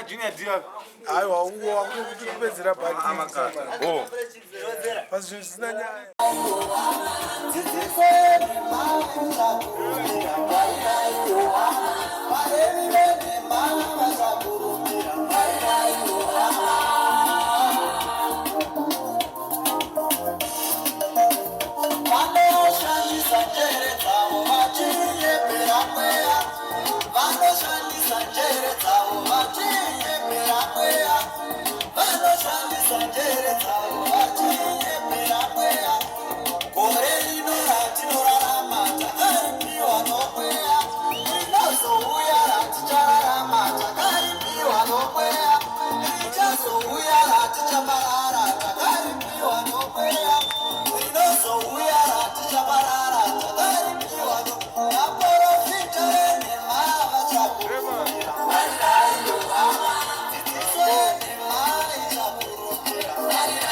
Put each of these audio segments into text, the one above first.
junior dear. I want to Wedzera Thank you.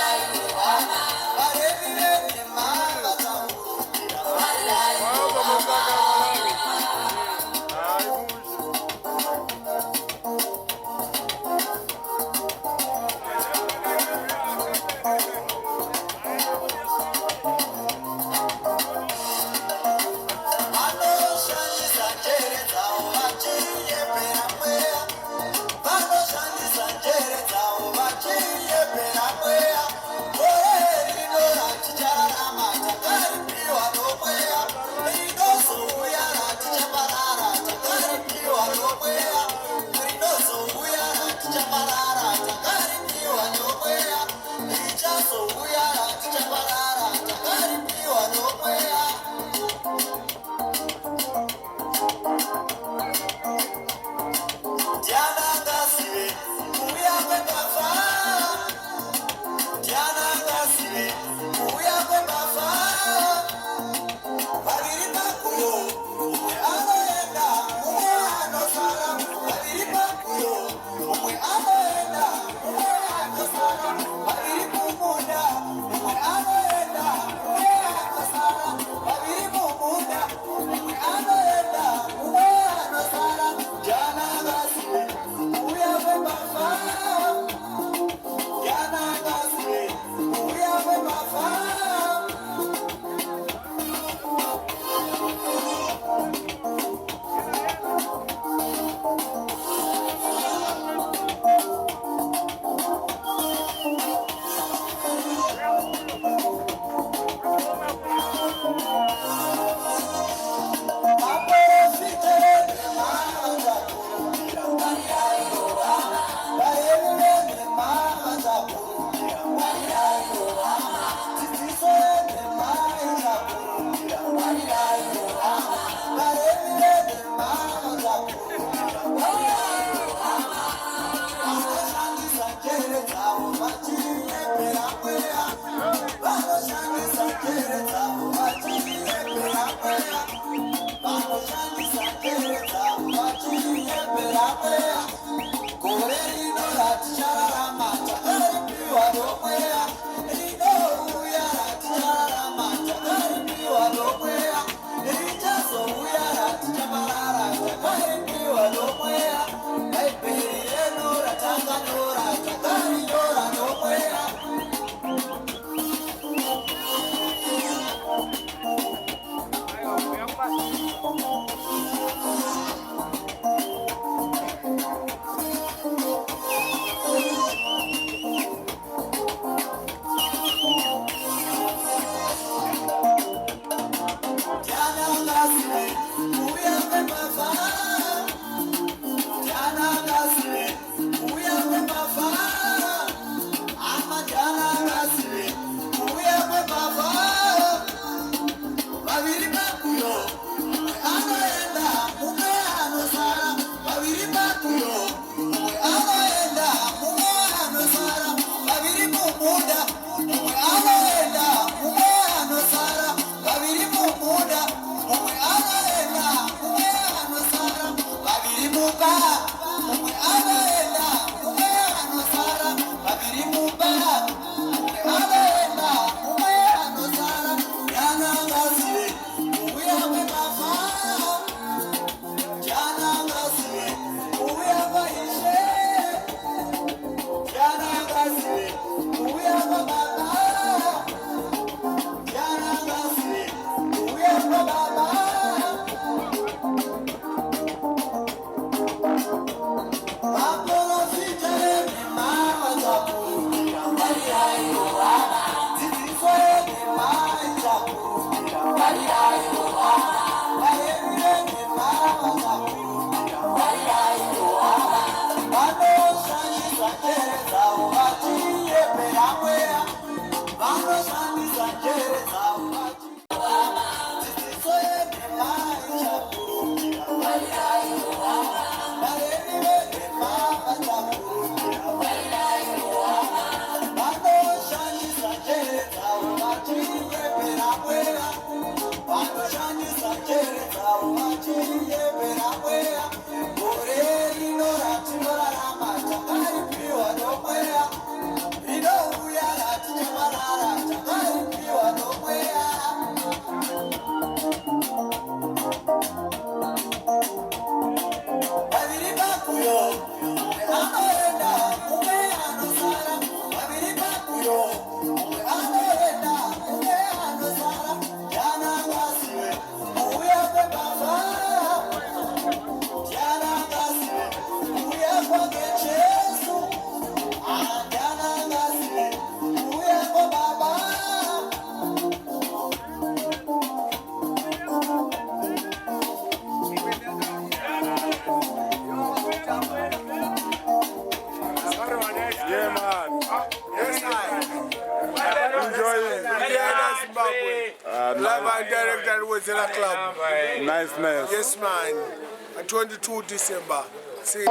Live and direct at Wedzera Club. Nice. Yes, man. 22 December. See.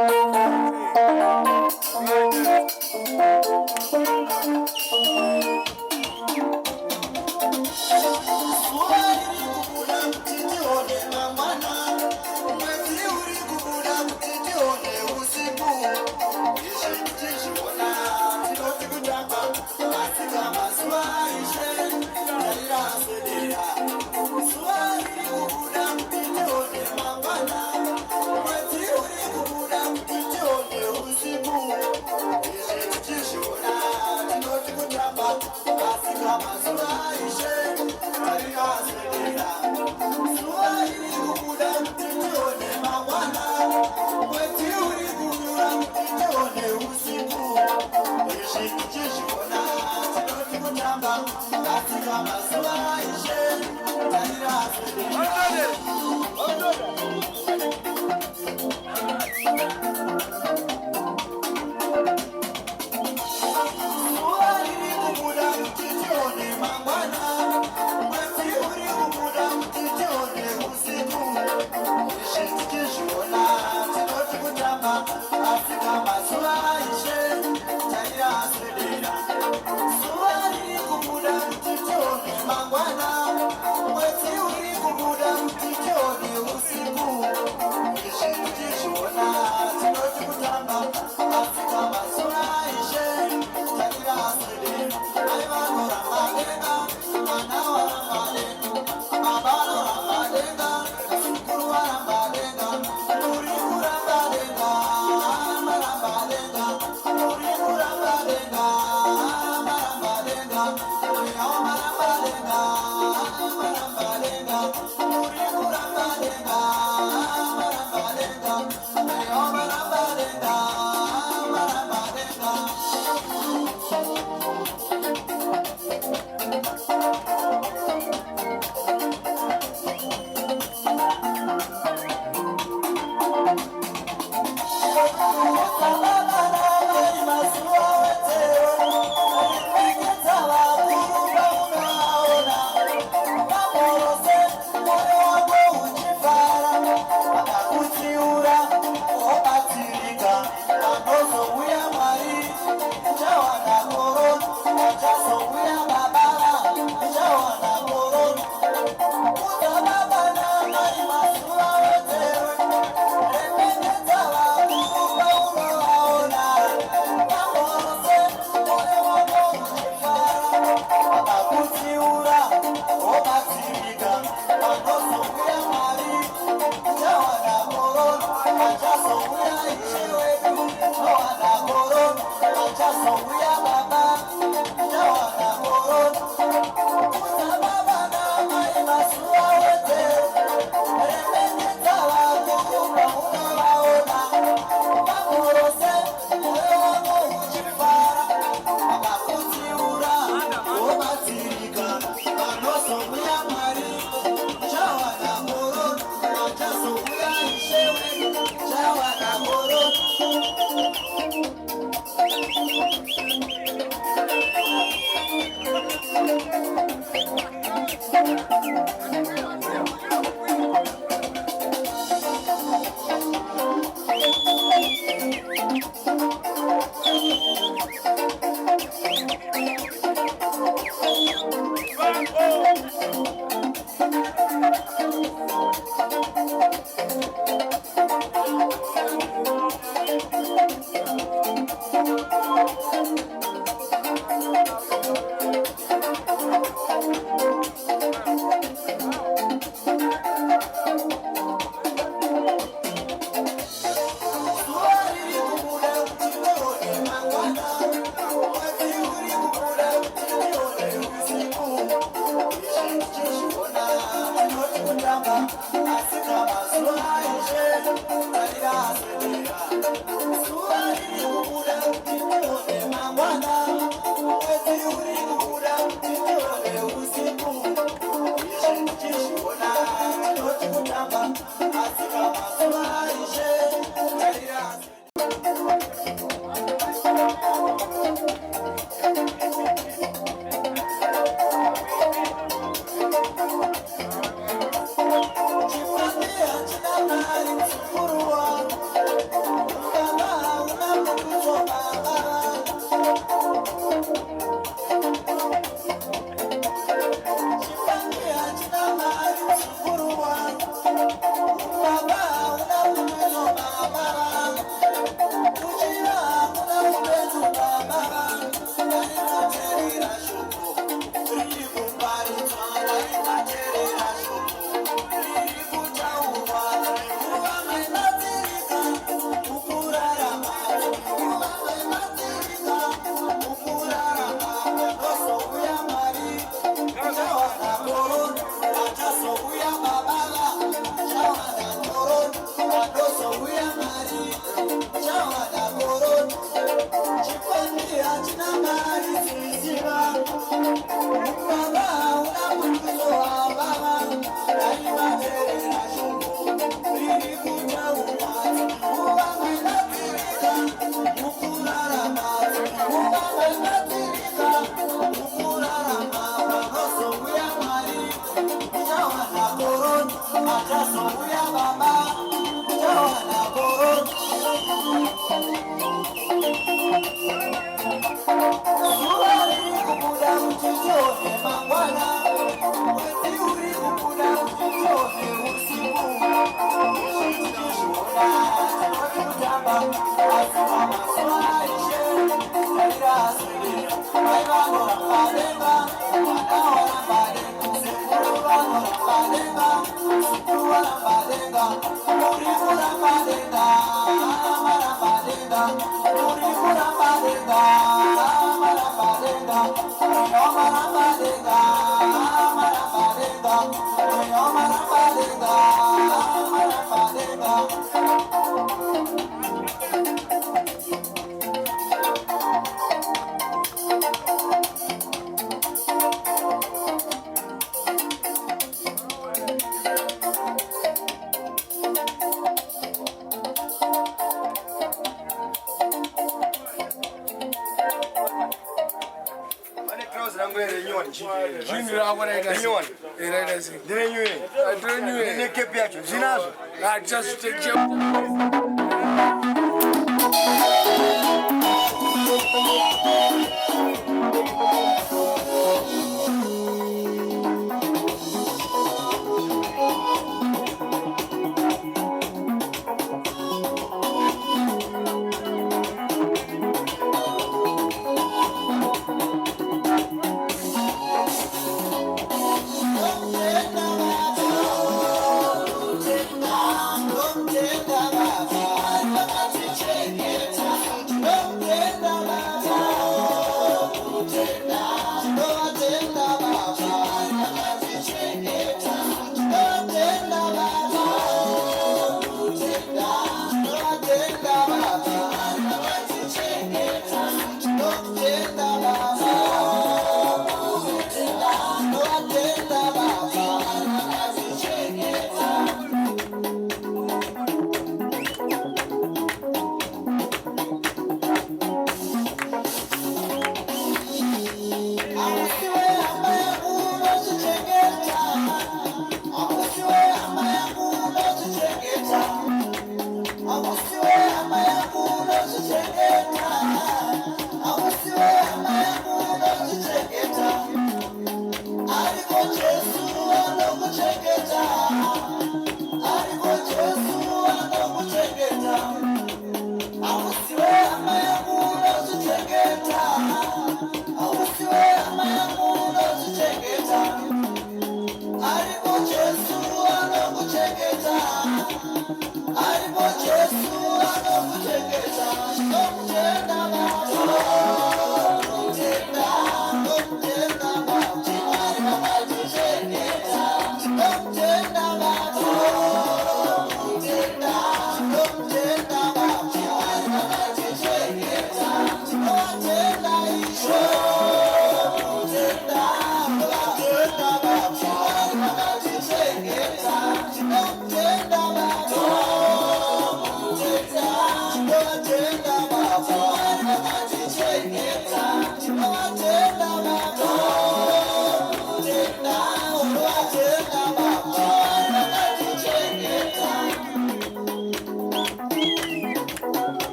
Just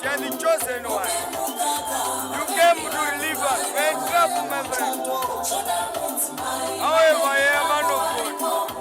You are the chosen one. You came to deliver. We are in trouble, my friend. However, I am a man of God.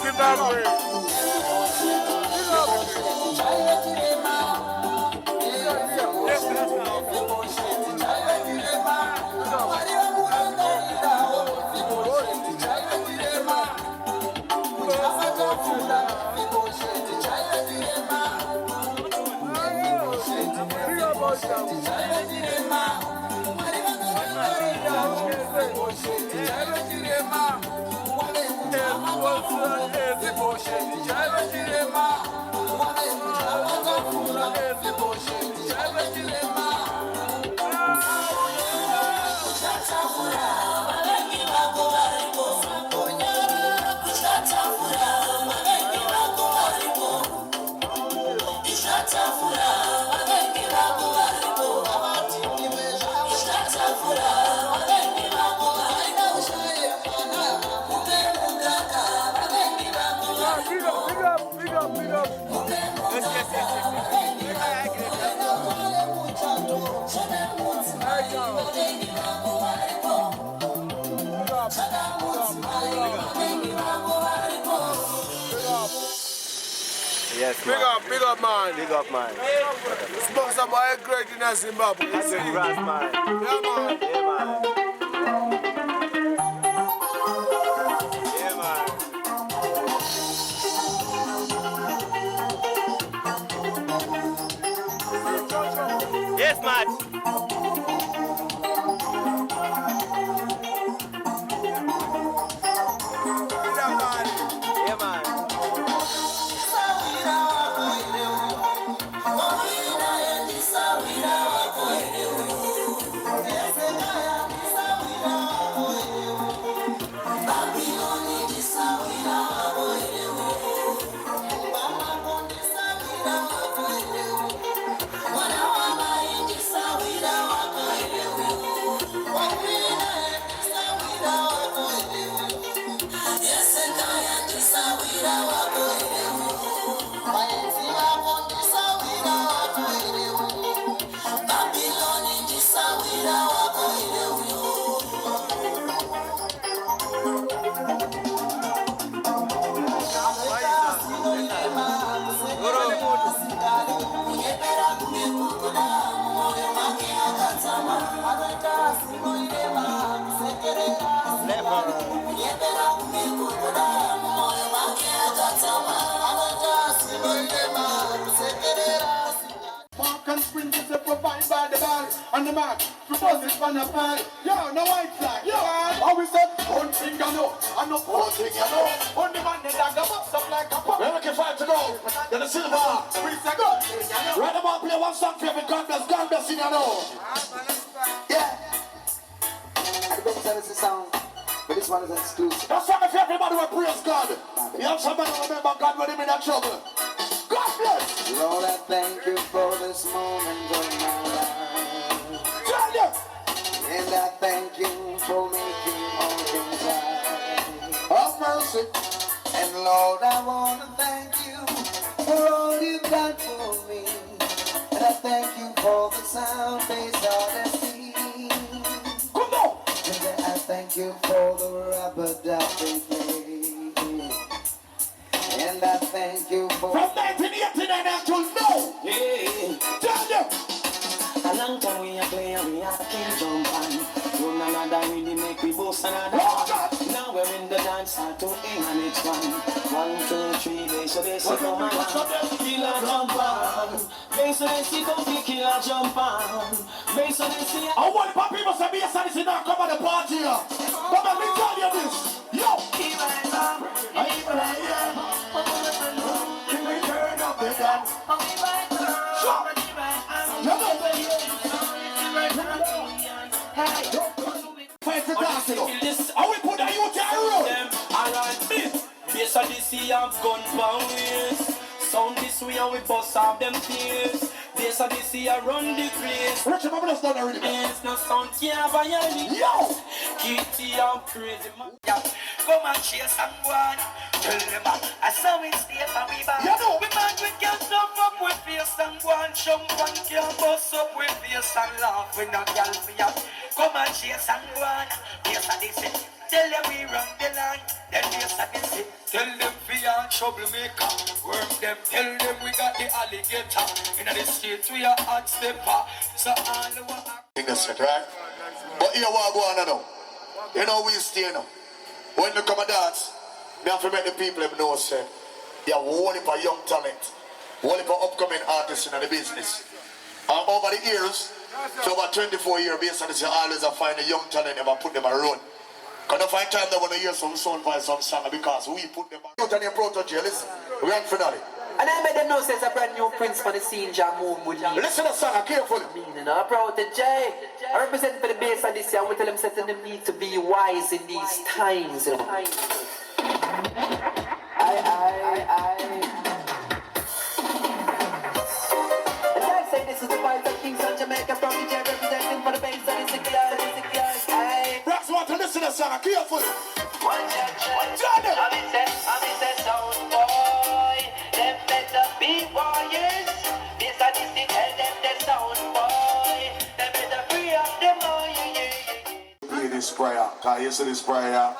Zimbabwe. Yes, big up, man. Big up, man. Sponsor by great in Zimbabwe. That's a grass, man. Yeah, man. Yeah, man. Yeah, man. Yes, man. Yeah, man. On the mark, propose it on the pan. Yo, no white flag. Yo, How we said, one finger no, and no four finger no. On the man, the dagger box up like a pop. We're looking for it to go. Then the silver. We say go. Right about play one song for every God bless in your know. Yeah. And the best service is sound. But this one is exclusive. That's why if everybody will praise God. You have somebody to remember God when him in that trouble. God bless. Lord, I thank you for this moment of my life. Tell you. And I thank you for making all things right. Have mercy. And Lord, I want to thank you for all you've done for me. And I thank you for the sound based on the sea. Come on. And I thank you for the rubber that they gave. And I thank you for... From 1989 until now. Yeah. Tell you. A long time we are playing, we are king jump on. One another really make we boast another. Now we're in the dance hall to aim and it's 1, 2, 3, they so they say come on. Killer jump on. They so they see come be killer jump on. They so they see. I want the people to be a sanity now come at the party here. Come on, let me tell you this. Yo. Can we turn up the dance? Fight the dance, you know. How we put the youth on the road? Alright, based on this here, gun powers. Sound this way and we bust off them tears. Based on this here, run the place. Richard, I'm just done already. It's no sound can't violate. Yo! Kitty and crazy man. Yeah. Come and chase and go on. Tell them I saw it stay for we back. You know. We man we can't stop up with face and go and jump and can't bust up with face and laugh with no girl for ya. Come and chase and go on. Based on this here. Tell them we run the line, then based on this here. Tell them we are troublemaker. Worm them, tell them we got the alligator. In the streets we are hot stepper. So all the way. That's it, right? But here what go on now. You know we stay now. When they come and dance, they have to make the people know say, they are one for young talent, one for upcoming artists in the business. And over the years, so about 24 years based on this, you always find a young talent and put them around. Because I find time they want to hear some sound by some song because we put them out on your protege. Listen, grand finale. And I made them know there's a brand new prince for the scene, Jam Moon with you. Listen to the song carefully. Meaning, I'm proud to Jay. I represent for the base of this year. I will tell them that them need to be wise in these times. You know. And I say this is the vibes of Kings of Jamaica from the J representing for the base of the city. Rocks want to listen to the song carefully. I'm in sound boy. Them better be warriors. This are the thing, tell them the sound boy. Them better free up them all, Play this prayer, because you see this prayer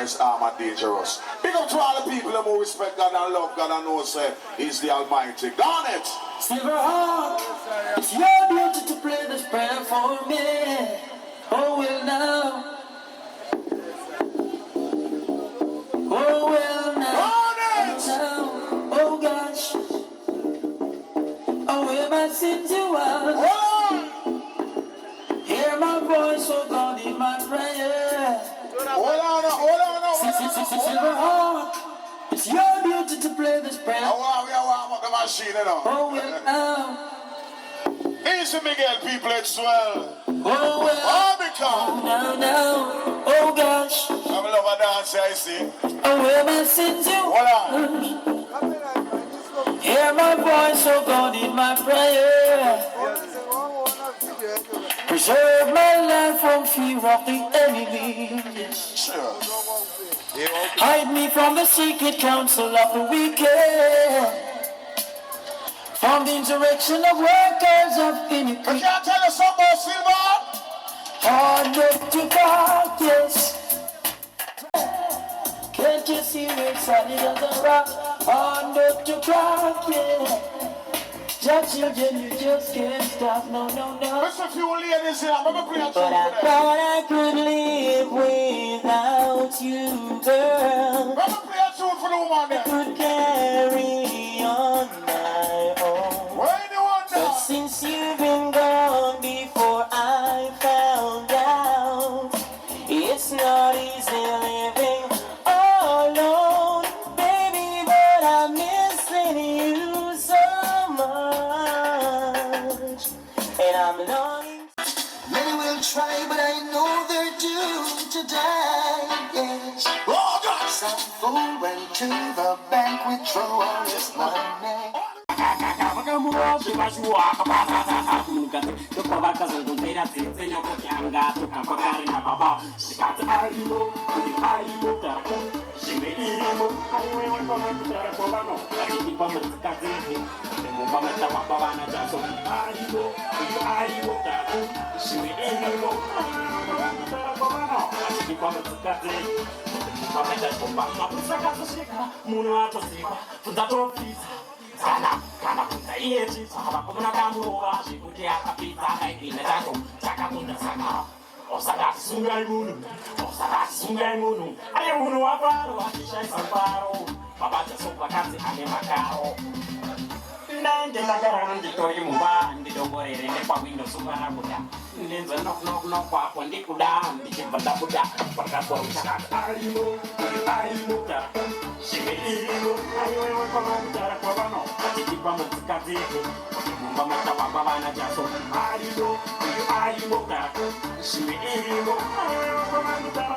is arm and dangerous. Big up to all the people who respect God and love God and know say He's the Almighty. Darn it! Silverhawk, it's your duty to play this prayer for me. Oh well now. Oh well now. Oh gosh. Oh where my sins you are. Hear my voice, oh God, in my prayer. Hold on. Silverhawk, it's your duty to play this prayer. I want the machine, you know. Oh well now. Easy Miguel, people, it's well. Oh well. Now. Oh gosh. I'm a lover dance, I see. Oh where my sins you Hold on. Hear my voice, oh God, in my prayer. Preserve my life from fear of the enemy. Sure. Hide me from the secret counsel of the wicked. From the insurrection of workers of iniquity. I can't tell you something about Silver. Hard up to God, yes. Can't you see we're solid as a rock? Hard up to God, yeah. Just children, you just can't stop, no. Listen, a few ladies here, I'm going to play a tune But I for them. thought I could live without you, girl. I'm going to play a tune for the woman there. Could carry on my own. Where anyone But now? since you've been gone before I found out, it's not to the bank, withdraw all this money. Kana kutaieti sahaba kumuna kamuwa shikuti akapita kaikine tako chakakunda saka osagati sungai munu aye munu waparo akishai samparo babata sopa kati ane makaro nende lagara nditori mumba ndidongorere nepa windo sumana buda nenzo nok papo ndikuda ndichibada buda pakatwa uchakata alimo tarapo shimilimo ayo kwa bano atikipa mtikazifu mumba matawa babana jaso alimo tarapo shimilimo ayo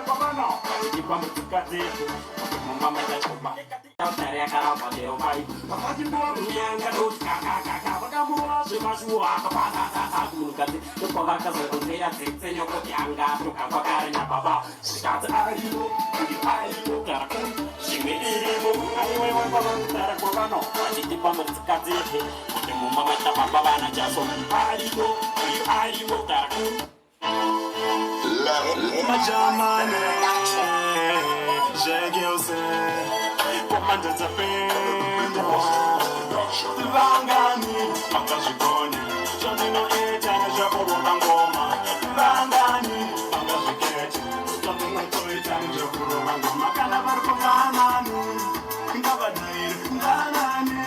kwa bano atikipa mtikazifu mumba matawa Tarea cara padeo mai, papati mo mianga dos kaka bagamu semashua kapata kulukati to pagaka zo konea tsenyo ko yanga to kapakare na baba sikata alimo tarako shimedimo ayo baba tarako bano atiti pamo tsikati ke mumama ta baba na jaso alimo tarako la majamane jegelse Commander Zapendo Vangani Makashikoni Jandino Etana Japoro Bangoma Vangani Makashiketi Jandino Etana Japoro Bangoma Kana Marco Vanani Ngabadai Vanani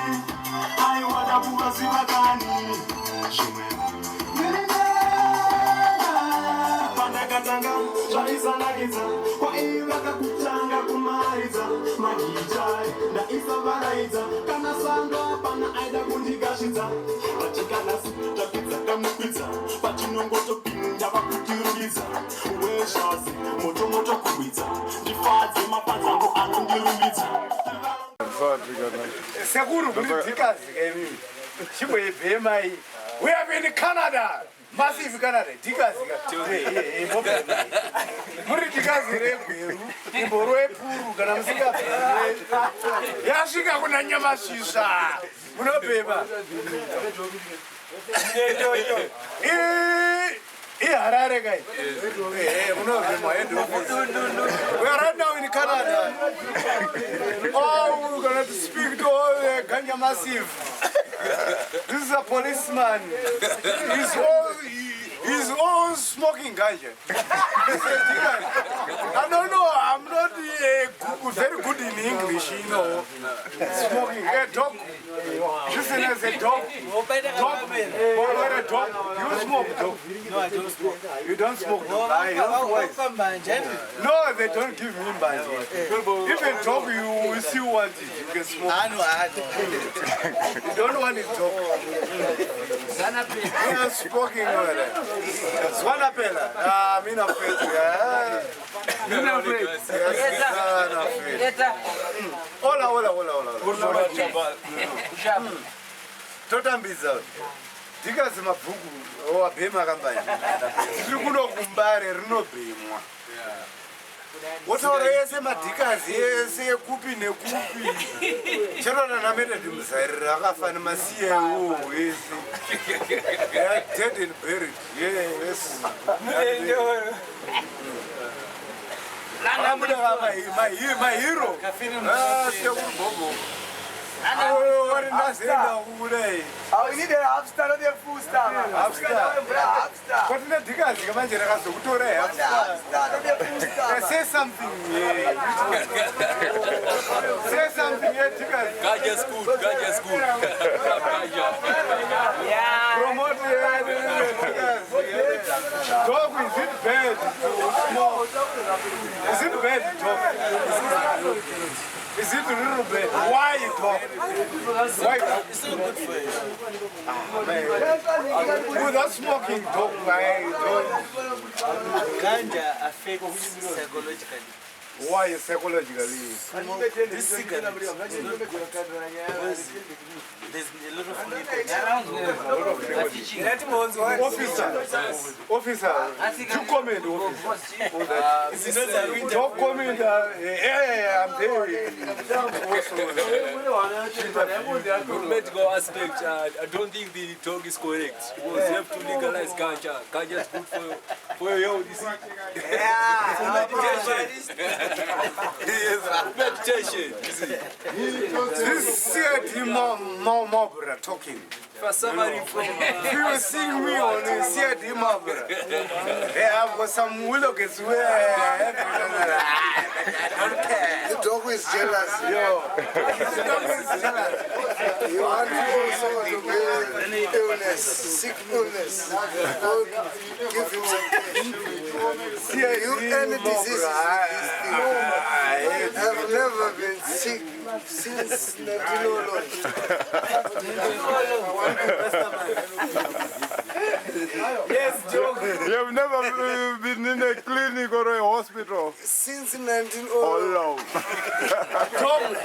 Aiwada Buga Zivagani Pandakatanga Charisanagiza Kwa Iwaka Kuchanga Kumariza Magijai Na Isavaraiza Kana Sandra Pana Aida Gundigashiza Pachikanasi Tapizza Kamupizza Pachinongo Topinda Vakutirugiza Uweshazi Moto Kubiza Difazi Mapazango Anondirugiza Seguro Britikas Chimwe Bemai. We have been in Canada. Massive Canada. Dikas Mbare puru kana musika yasvika kuna nyamashisha munobhema Harare guy. We are right now in Canada. Oh, we're going to speak to all the Ganja Massive. This is a policeman. He's all smoking ganja. I don't know, I'm not very good in English, you know. Smoking a dog. Listen as a dog. Dog. What a dog. You smoke dog. No, I don't smoke. You don't smoke dog. No, they don't give me Mbare. If a dog you still want it, you can smoke. I know, I had You don't want it dog. You are smoking over there. Swanapela. Mina Fethu. Mina Fethu. Hola. Totambiza. Dikazi mabhuku wabhema kambani. Tiri kuno kumbare rinobhemwa. Wotaura yese madhikazi yese kupi nekupi. Chirona namene ndimzairira akafana masiyewo wese. They are dead and buried. Yes. My hero. Oh, you need an upstar or a full star. Say something. Say something. God is good. Yeah. Promote dog, is it bad to smoke? Is it bad dog? Is it a little bit? Why you talk? Why? It's so good for you. Without smoking, dog, why? Ganja affects psychologically. Why psychologically? This cigarette. There's a lot of Officer, you comment, don't comment. Yeah, I'm there. Medical aspect, I don't think the talk is correct. Because you have to legalize ganja. Ganja is good for your health, you see. Meditation, you see. This is Mabra talking. For somebody from... You will see me on the Mabra. Yeah, I've got some willows where The dog is jealous. Yo. The dog is jealous. You want to also to get any illness, sick illness. God give him some cash. You any disease. I've never been sick since 1900. Yes, Joe. You've never been in a clinic or a hospital? Since 1900. Oh,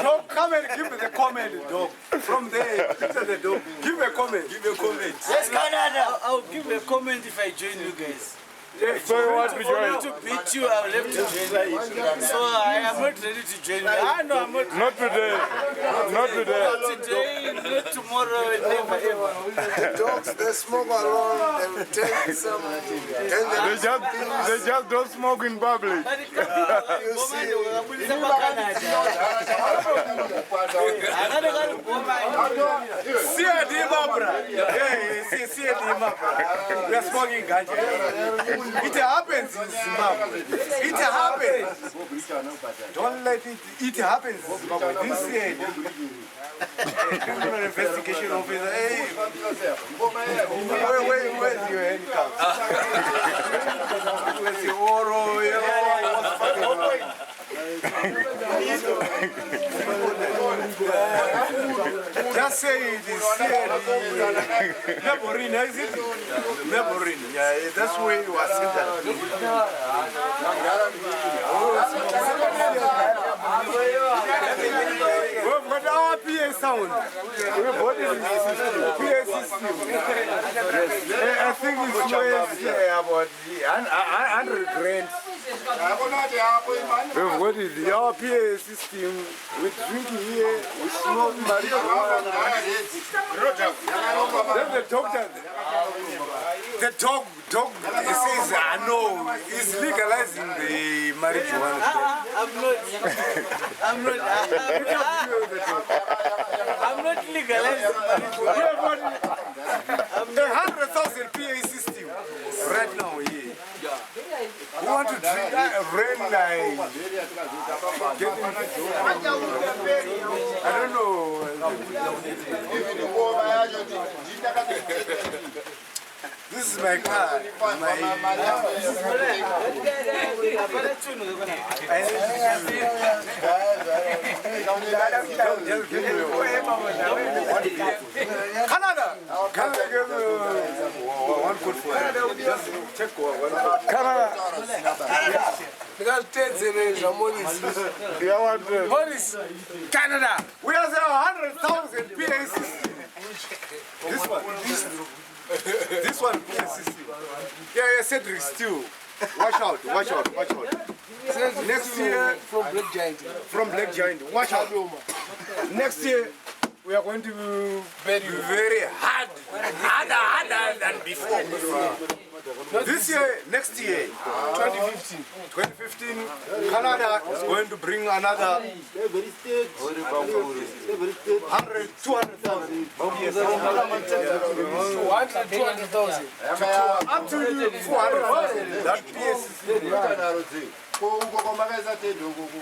Dog, come and give me the comment, dog. From there, to the dog. Give me a comment. Give me a comment. Yes, Canada. I'll give a comment if I join you guys. so you want to join? To beat you, I'll have to join you. So I am not ready to join you. I know I'm not. Not today. Not today. Not today, not tomorrow, never ever. The dogs, they smoke alone, they will take some. They just don't smoke in public. You see, See a Dimabra. Hey, see a Dimabra. We are smoking ganja. It happens in Zimbabwe. It happens. Don't let it happens in Zimbabwe. This year, criminal investigation officer. Hey, where's your handcuff? Where's your oro? Just say it is Meborine, is it? Meborine, yeah, that's where you are sitting. We've got our PA sound. We've got the PA system. I think it's about 100 grand. We've got the our PA system. We drink here, we smoke marijuana. Then the doctor, the dog says, I know, he's legalizing the marijuana. I'm not legalizing marijuana. 100,000 PA system right now here. We want to drink rain like I don't know. This is my car. Canada. One good for just check one. Canada. Morris. Canada. We have 100,000 PAC. This one. This one PAC. Yeah, Cedric still. Watch out. Next year from Black Giant. Watch out. Next year we are going to be very harder than before. This year, next year, 2015, Canada is going to bring another 100, 200,000. 200,000. Up to 400,000. That PS.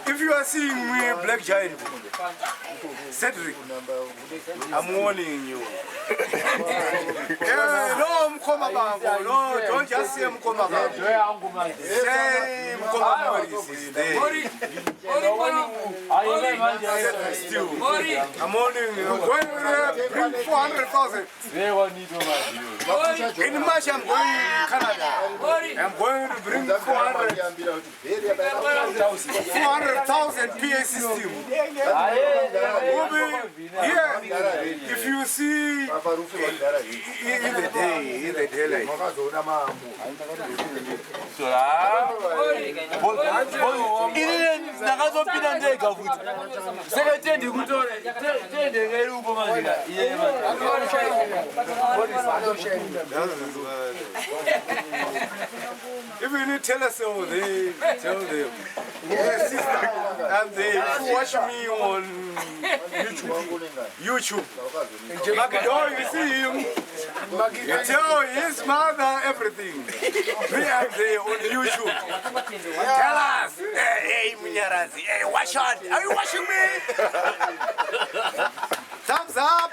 If you are seeing me, Black Giant, Cedric, I'm warning you. No, don't just say Mkomaba. Say Mkomaba is there. I'm warning you. Going to bring 400,000. In March, I'm going to Canada. I'm going to bring 400,000 PA system. Here, if you see in the daylight. If you need to tell us so, they tell them. Yes, and they watch me on YouTube. Magribhi, you see him. You tell his mother everything. Me and they on YouTube. Tell us, hey, Minyarazi, hey, watch out. Are you watching me? Thumbs up.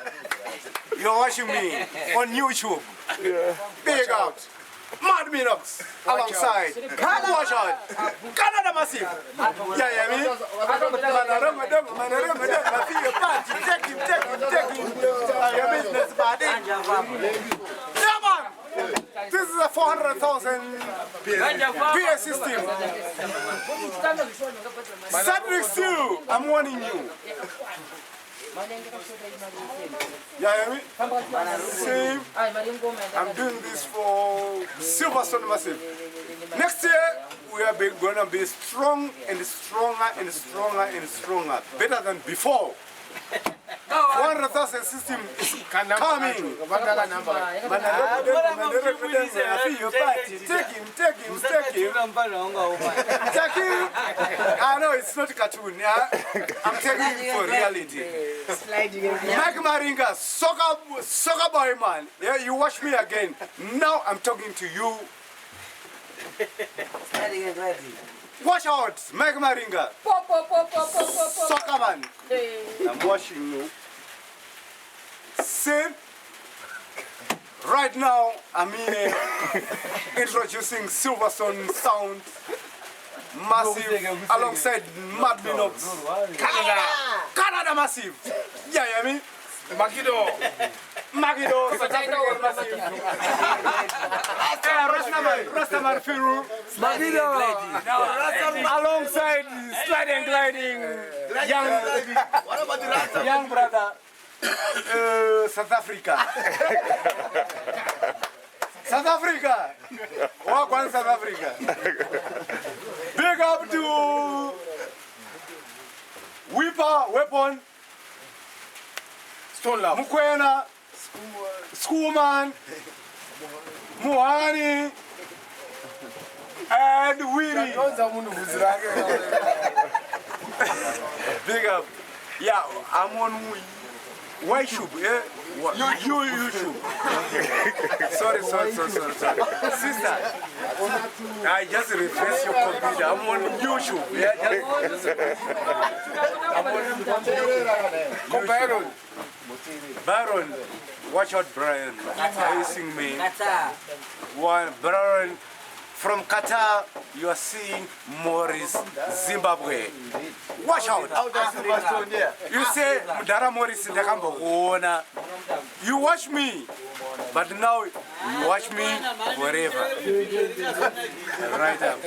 You're watching me on YouTube. Big out. Mad Minox alongside. Watch out. Canada Massive. Yeah, me. Take him. Your business, buddy. Yeah, man. This is a 400,000 PA system. Cedric Stew, I'm warning you. Yeah, me? Same. I'm doing this for Silverstone Massive. Next year, we are going to be strong and stronger and stronger and stronger. Better than before. 400,000 system is coming. Take him. I know it's not a cartoon. I'm taking it for reality. Mike Maringa, soccer boy man. Yeah, you watch me again. Now I'm talking to you. Watch out, Mike Maringa. Soccer man. I'm watching you. See, right now I'm here introducing Silverstone Sound Massive alongside Mad Minox. Canada Massive. Yeah, you mean? Magido, South African Massive. Rastaman Firu. Magido. Alongside Slide and Gliding. Young brother. South Africa. South Africa. Walk on South Africa. Big up to Whipper, Weapon, Mukwena, Schoolman, Muhani, and Willie. Big up. Yeah, I'm on Why should yeah? You should. Sorry. Sister, I just refresh your computer. I'm on YouTube. Yeah, I'm on Baron, watch out, Brian. Are you seeing me? One, Baron. From Qatar, you are seeing Morris, Zimbabwe. Watch out. You say, Mudara Morris, you watch me, but now you watch me wherever. Right up.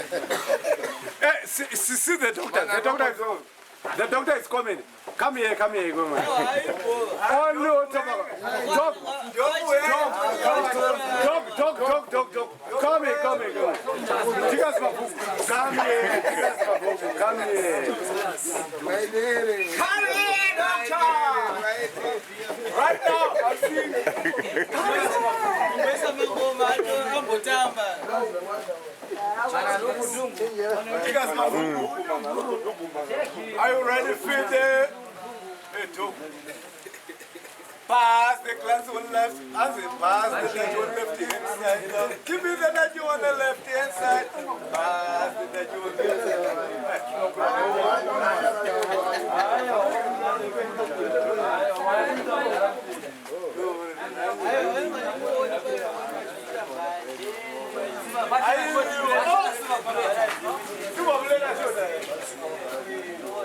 See the doctor. The doctor is coming. Come here. Oh no, dog. Come here. Come here. Doctor. Right now, I'm seeing. Are you ready for the pass the glass on the left? As it pass the that you on the left hand side. Give me the that you on the left hand side. Pass the that you on the left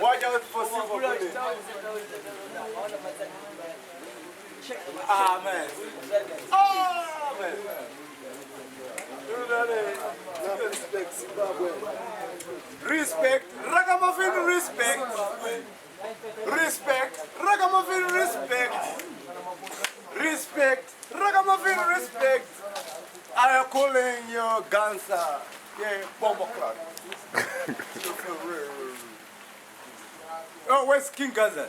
Watch out for silver bullet. Amen. Amen. Respect Zimbabwe. Respect. Ragamuffin respect. Respect. Ragamuffin respect. Respect. Ragamuffin respect. I am calling your Gansa. Yeah, bomber clock. Oh, where's King Gaza?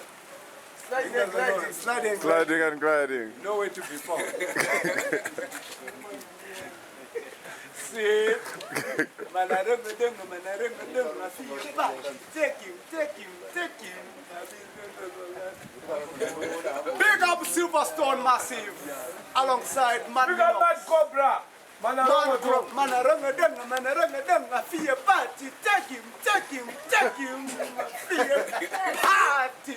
Sliding and gliding. Nowhere to be found. See? Take him. Big up Silverstone Massive alongside Mad Big up Mad Cobra. Manaranga, fear party, take him, fear party.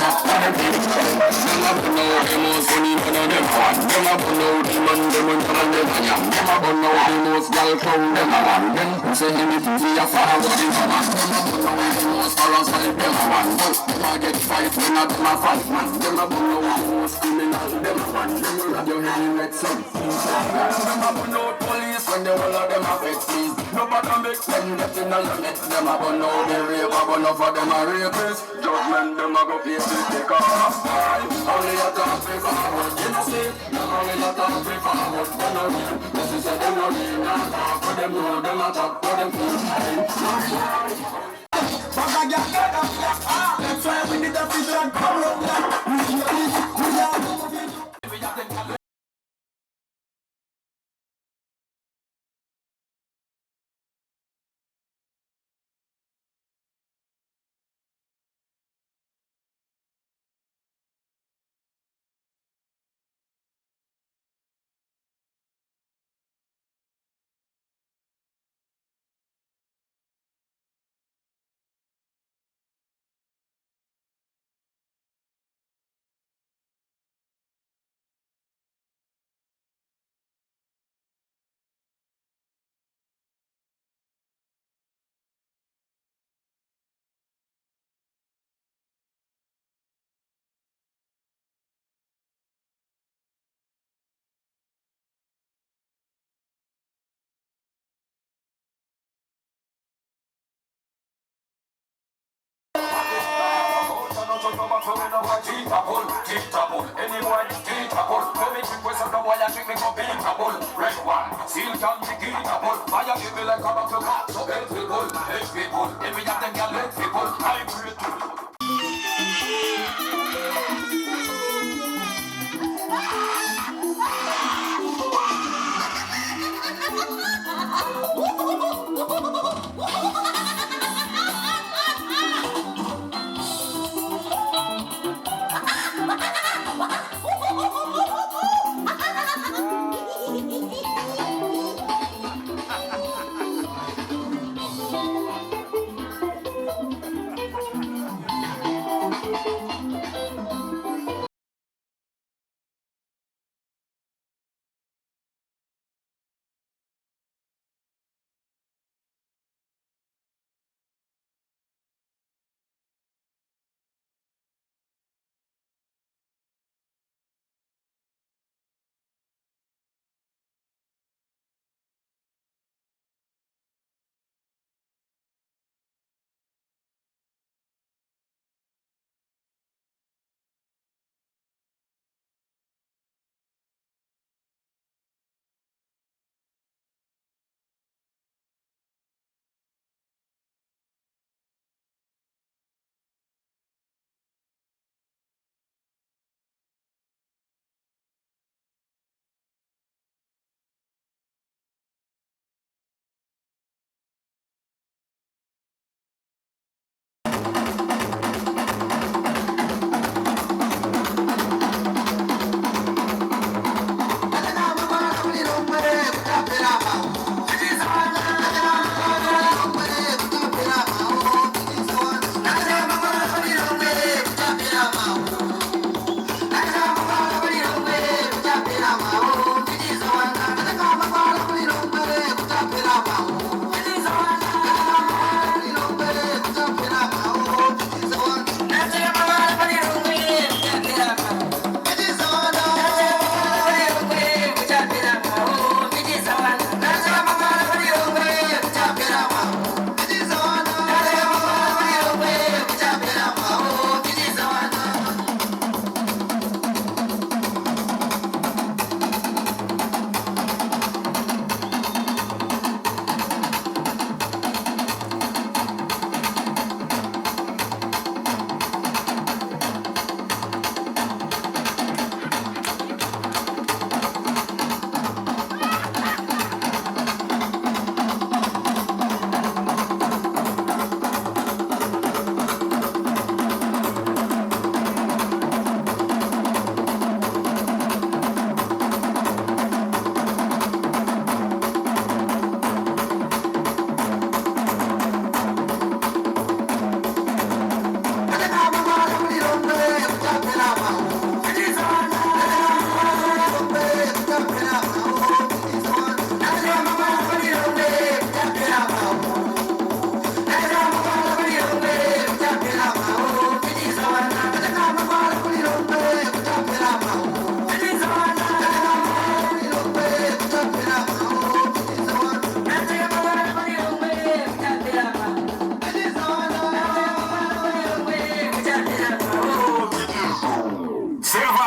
Silverstone the most funny one of them. Them a burn out the man, them and them and them. Them a burn out the most gal clown, them a one. Them who say him it is a far what is a man. Them a burn out the most parasite, them a one. But them a get fight when a them a fight man. Them a burn out the most criminal, them a one. Them will have your head in red sun. Them a burn out police when the whole of them a vex please. Nobody make them get in a net. Them a burn out the rape, a burn out for them a rapist. Judgment them a go pay to take off. Only a talk free forward, you know see. Only a talk free forward, you know see. This is a them no real, not talk for them know them a talk for them feel. That's why we need a vision. Come on, anyone is teachable. Let me request of the boy and treat me for beatable. Red one, seal can be geatable. Fire give me like a buckle back. So help people, if we have them get let people, I pray to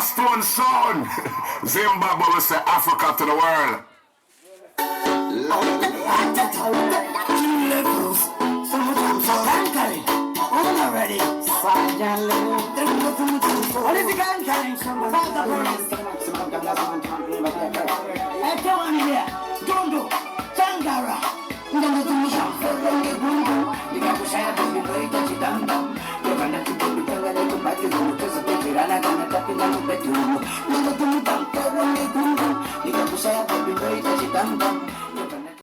Stone sound. Zimbabwe will say Africa to the world. Already. What is the gun carrying? Hey, come on here. Dondo. Tangara.